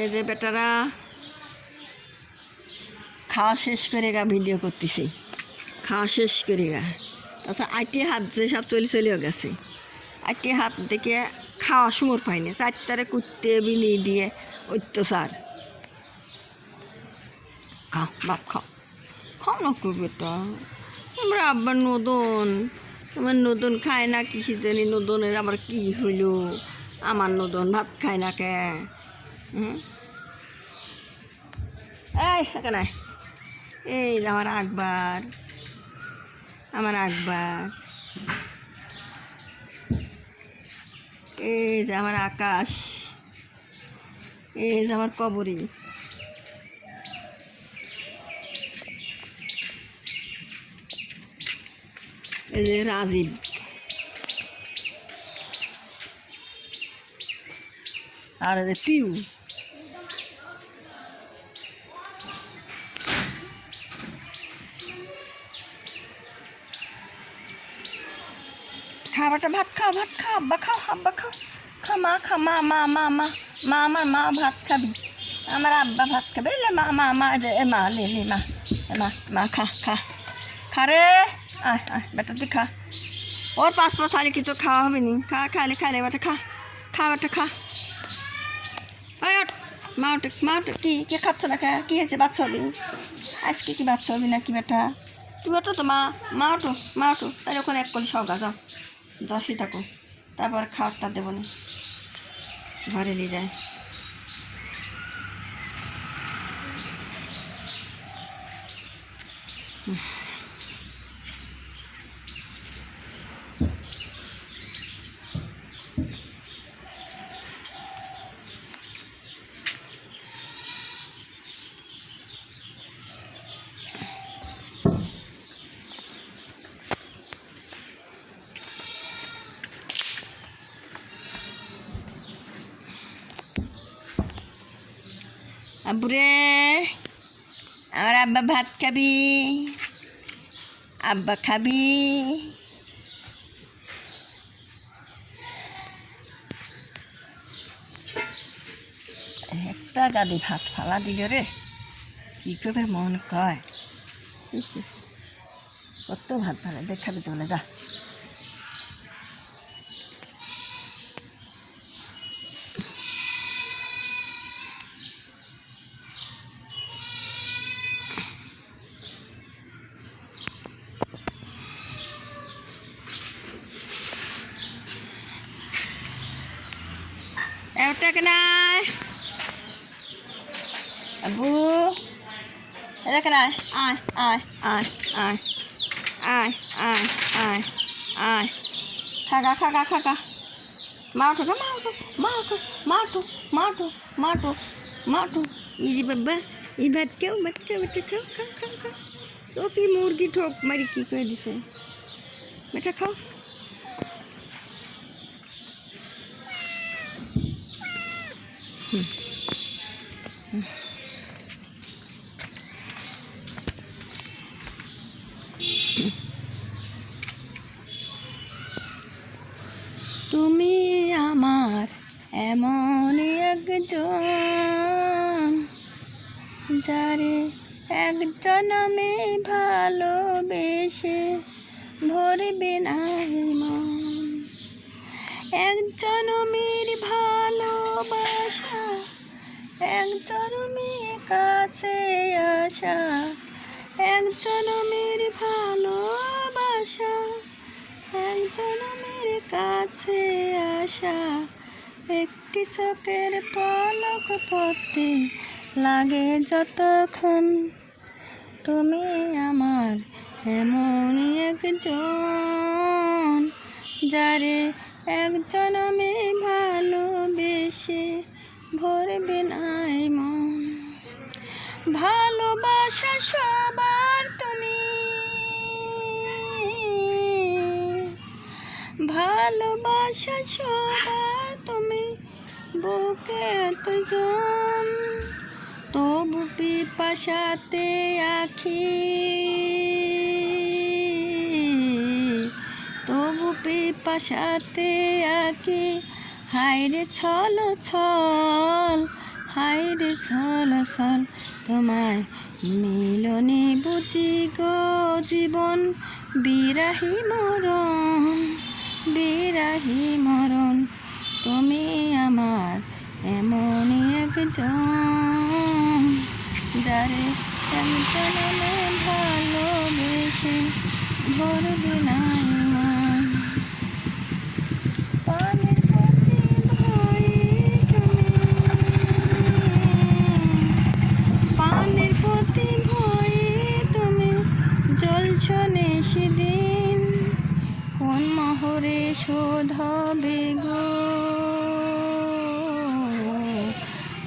এই যে বেটারা খাওয়া শেষ করে গা ভিডিও করতেছি, খাওয়া শেষ করে গা। তাছাড়া আইটি হাত যে সব চলেও গেছে, আইটি হাত দেখে খাওয়া সুমর পাইনি, চারটারে কুত্তে বিলি দিয়ে অত্যাচার। খাও বাপ খাও, খাও না খুব বেটা। আমরা আব্বার নদন, আমার নদন খায় না কিসি জানি, নদনের আবার কি হইল, আমার নদন ভাত খায় না কে? এই এখানে এই যে আমার আকবর, আমার আকবর, এই যে আমার আকাশ, এই যে আমার কবরী, এই যে রাজীব, আর এই যে পিউ। খাবারটা ভাত খাও, ভাত খাও, আব্বা খাও, আব্বা খাও, খা মা, খা মা, মা মা মা মা, আমার মা ভাত খাবি, আমার আব্বা ভাত খাবে। এলে মা মা মা, এ মা লে লে মা, মা মা খা খা খা রে, আয় আয় বেটা তুই খা। ওর পাঁচ থালি কি তোর খাওয়া হবে নি? খা, খাইলে খাইলে বেটা খা, খা বেটা খা। মা ওটা মা ওটা কি কে খাচ্ছ না? খা, কী হয়েছে? বাচ্চা হবি আজকে? কি বাচ্চা হবি না কি বেটা? তুই ওটো তো মা, মা ওটো, মা ওটো। তাহলে ওখানে এক কলি সগা যাও, যশই থাকো, তারপর খাওয়ারটা দেবো না, ঘরে নিয়ে যায়। আব্বুরে, আমার আব্বা ভাত খাবি, আব্বা খাবি। একটা গাদি ভাত ফালা দিল রে, কি করবে মন কয়। কত ভাত ফালা দেখাবি তোলে, যা। একটা কেনা আব্বু, এটা কেনা, আয় আয় আয় আয় আয় আয় আয় আয়, খাগা খাগা খাগা, মা ওঠো গা, মা ওঠো, মা ওঠো, মা ওঠো, মা ওঠো, মা ওঠো, মা ওঠো। এই যে বাবা, এই ভাত খাও, ভাত খাও, বেটা খাও, খাও খাও খাও। সকি মুরগি ঠোক মারি কি করে দিছে, বেটা খাও। তুমি আমার এমন একজন, যারে একজন আমি ভালোবেসে ভরবে না মন। একজন মেয়ের ভালোবাসা, একজন মেয়ে কাছে আসা, একজন মেয়ের ভালোবাসা, একজন মেয়ের কাছে আসা। একটি চোখের পলক পড়তে লাগে যতক্ষণ, তুমি আমার এমন একজন, যারে একজন আমি ভালোবেসে ভরবে নাই মন। ভালোবাসা সবার তুমি, ভালোবাসা সবার তুমি, বুকে এতজন, তবু পিপাসাতে আখি, তবু পিপাসাতে আঁকি। হায়রে ছল ছল, হায় রে ছলছল তোমায় মিলনে বুঝি গো জীবন বিরাহী মরণ তুমি আমার এমনই একজন যারে জনমে ভালোবেসে ভরবে না মন পানের প্রতি ভয়ে তুমি পানের প্রতি ভয়ে তুমি জ্বলছ সেদিন কোন মোহরে শোধ হবে গো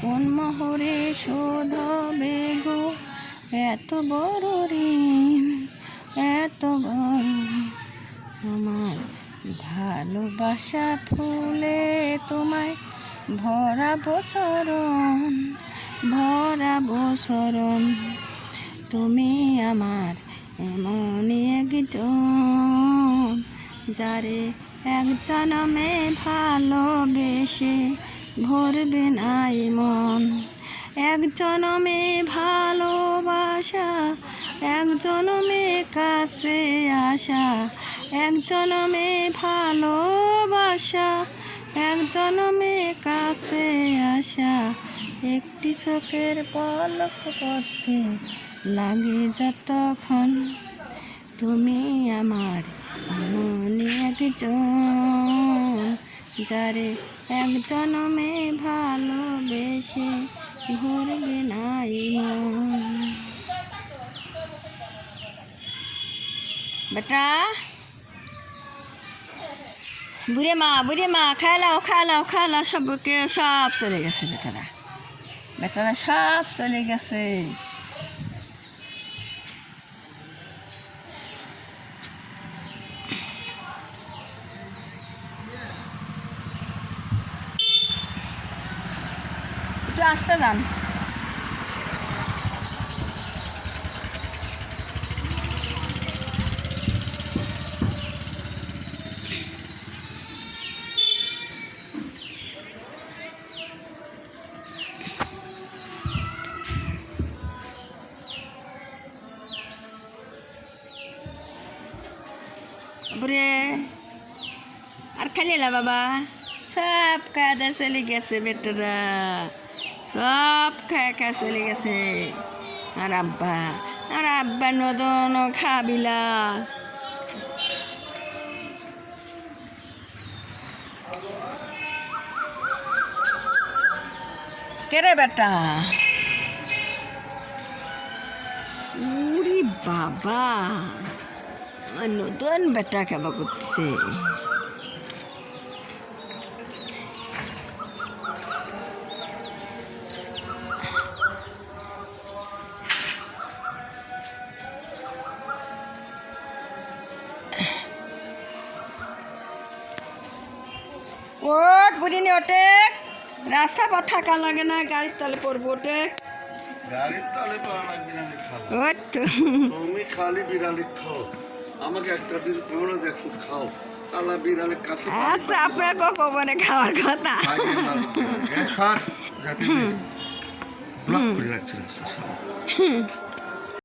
কোন মোহরে শোধ হবে গো এত বড় ঋণ এত বড় আমার ভালোবাসা ফুলে তোমায় ভরাবো চরণ তুমি আমার এমনই একজন যারে এক জনমে ভালোবেসে ভরবে নাই মন এক জনমে ভালোবাসা এক জনমে কাছে আসা এক জনমে ভালোবাসা এক জনমে কাছে আসা একটি চোখের পলক পড়তে লাগে যতক্ষণ তুমি আমার এমনই একজন যারে এক জনমে ভালোবেসে ভরবে নাই মন বেটা বুড়ে মা খালাও সব চলে গেছে বেটারা সব চলে গেছে একটু আসতে যান বুড়ে আর খালি না বাবা সব কাজে চলে গেছে বেটারা সব খায় চলে গেছে আর আব্বা নদন খাবিলা কেরে বেটা উরি বাবা নতুন বেটা খাবা করতেছে ওট বুড়িনি ওটে রাস্তা পথ থাকা লাগে না গাড়ির তলে পড়বো ওটে গাড়ির তলে পড়া বিড়ালি খাবো ওই তো তুমি খালি বিড়ালি খাও আমাকে একটা দিন পুরো দেখো খাও আলা বিড়ালি কাছে আচ্ছা আপনার কখনো খাওয়ার কথা গ্যাস আর রাতে ব্লক করে রাখছে রাস্তা